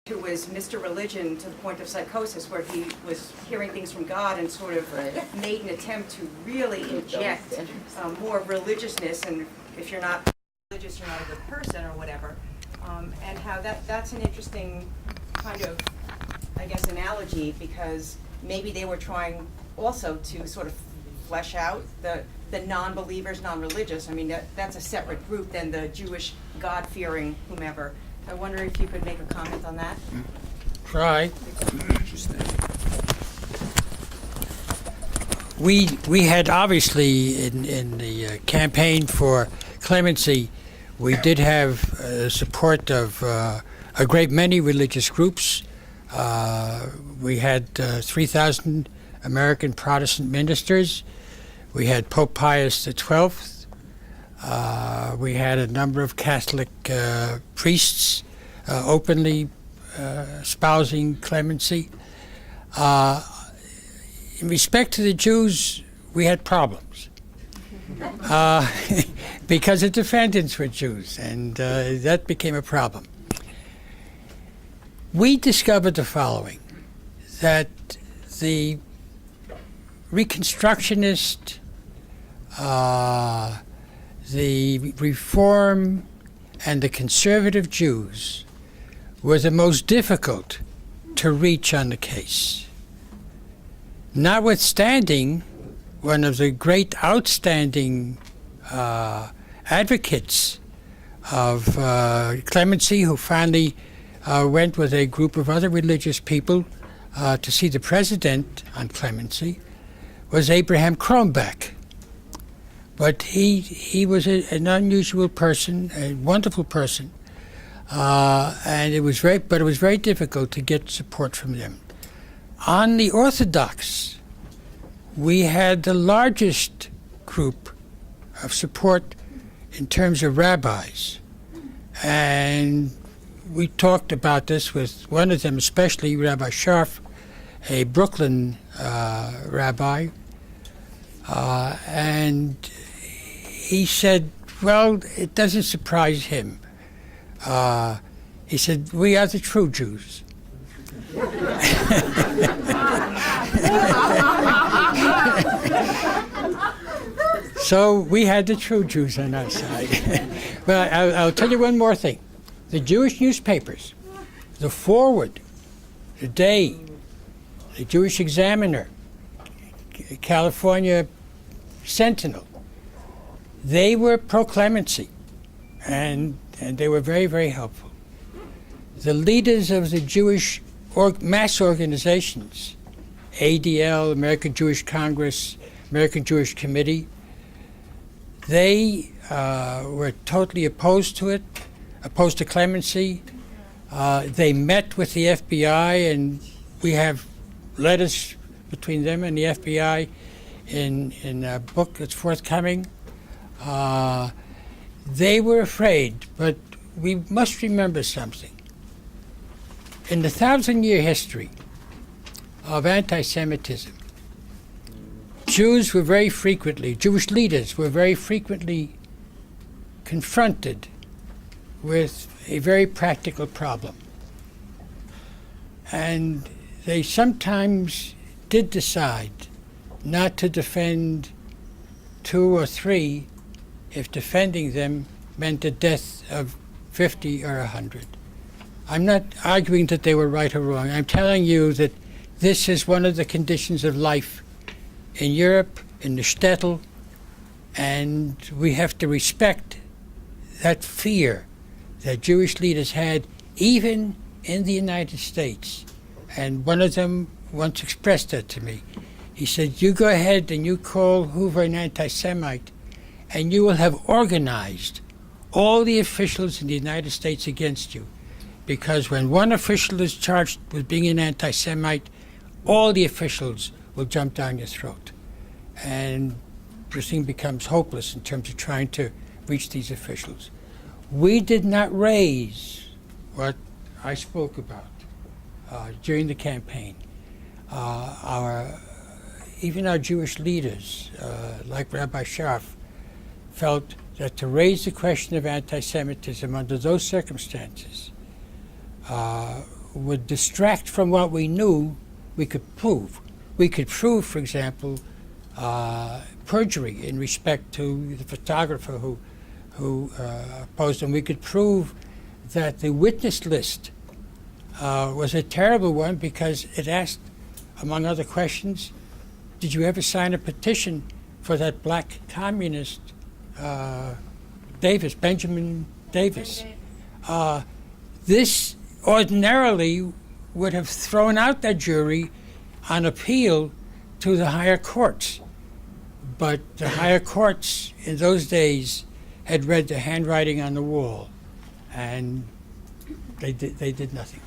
who was Mr. Religion to the point of psychosis, where he was hearing things from God and sort of made an attempt to really inject more religiousness, and if you're not religious, you're not a good person or whatever. And how that's an interesting kind of, I guess, analogy, because maybe they were trying also to sort of flesh out the non-believers, non-religious. I mean, that's a separate group than the Jewish God-fearing whomever. I wonder if you could make a comment on that. Try. Interesting. We had obviously in the campaign for clemency, we did have support of a great many religious groups. We had 3,000 American Protestant ministers. We had Pope Pius XII. We had a number of Catholic priests openly espousing clemency. In respect to the Jews, we had problems because the defendants were Jews, and that became a problem. We discovered the following, that the Reconstructionist, the Reform, and the conservative Jews were the most difficult to reach on the case. Notwithstanding, one of the great outstanding advocates of clemency, who finally went with a group of other religious people to see the president on clemency, was Abraham Kronbeck. But he was an unusual person, a wonderful person, and it was very difficult to get support from them. On the Orthodox, we had the largest group of support in terms of rabbis, and we talked about this with one of them, especially Rabbi Scharf, a Brooklyn rabbi, and he said, well, it doesn't surprise him. He said, we are the true Jews. So we had the true Jews on our side. But I'll tell you one more thing. The Jewish newspapers, the Forward, the Day, the Jewish Examiner, California Sentinel, they were pro-clemency, and they were very, very helpful. The leaders of the Jewish mass organizations, ADL, American Jewish Congress, American Jewish Committee, they were totally opposed to it, opposed to clemency. They met with the FBI, and we have letters between them and the FBI in a book that's forthcoming. They were afraid, but we must remember something. In the 1,000-year history of anti-Semitism, Jewish leaders were very frequently confronted with a very practical problem. And they sometimes did decide not to defend 2 or 3 if defending them meant the death of 50 or 100. I'm not arguing that they were right or wrong. I'm telling you that this is one of the conditions of life in Europe, in the shtetl, and we have to respect that fear that Jewish leaders had, even in the United States. And one of them once expressed that to me. He said, you go ahead and you call Hoover an anti-Semite, and you will have organized all the officials in the United States against you. Because when one official is charged with being an anti-Semite, all the officials will jump down your throat. And the thing becomes hopeless in terms of trying to reach these officials. We did not raise what I spoke about during the campaign. Even our Jewish leaders, like Rabbi Scharf, felt that to raise the question of anti-Semitism under those circumstances would distract from what we knew we could prove. We could prove, for example, perjury in respect to the photographer who posed him. We could prove that the witness list was a terrible one because it asked, among other questions, did you ever sign a petition for that black communist, Davis, Benjamin Davis? This ordinarily would have thrown out that jury on appeal to the higher courts. But the higher courts in those days had read the handwriting on the wall, and they did nothing.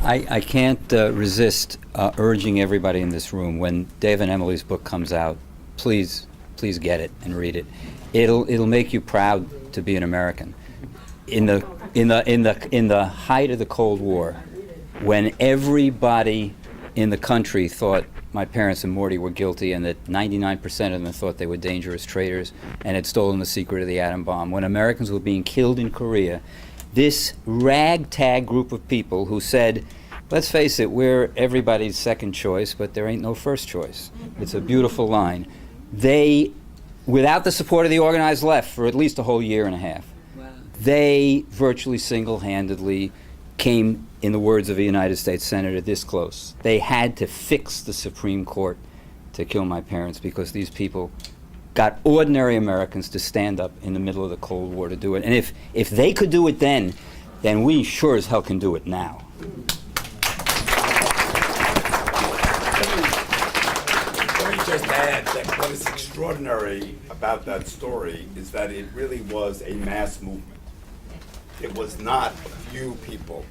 I can't resist urging everybody in this room, when Dave and Emily's book comes out, please get it and read it. It'll make you proud to be an American. In the height of the Cold War, when everybody in the country thought my parents and Morty were guilty, and that 99% of them thought they were dangerous traitors and had stolen the secret of the atom bomb, when Americans were being killed in Korea, this ragtag group of people who said, let's face it, we're everybody's second choice, but there ain't no first choice. It's a beautiful line. They, without the support of the organized left for at least a whole year and a half, they virtually single-handedly came, in the words of a United States Senator, this close. They had to fix the Supreme Court to kill my parents because these people got ordinary Americans to stand up in the middle of the Cold War to do it. And if they could do it then we sure as hell can do it now. Let me just add that what is extraordinary about that story is that it really was a mass movement. It was not few people.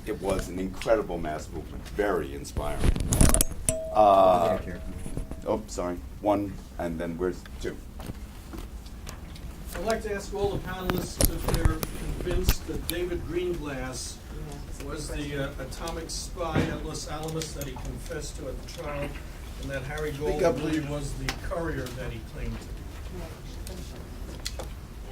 It was an incredible mass movement, very inspiring. Oh, sorry, one, and then where's two? I'd like to ask all the panelists if they're convinced that David Greenglass was the atomic spy at Los Alamos that he confessed to at the trial, and that Harry Speak up, Goldberg please. was the courier that he claimed to be.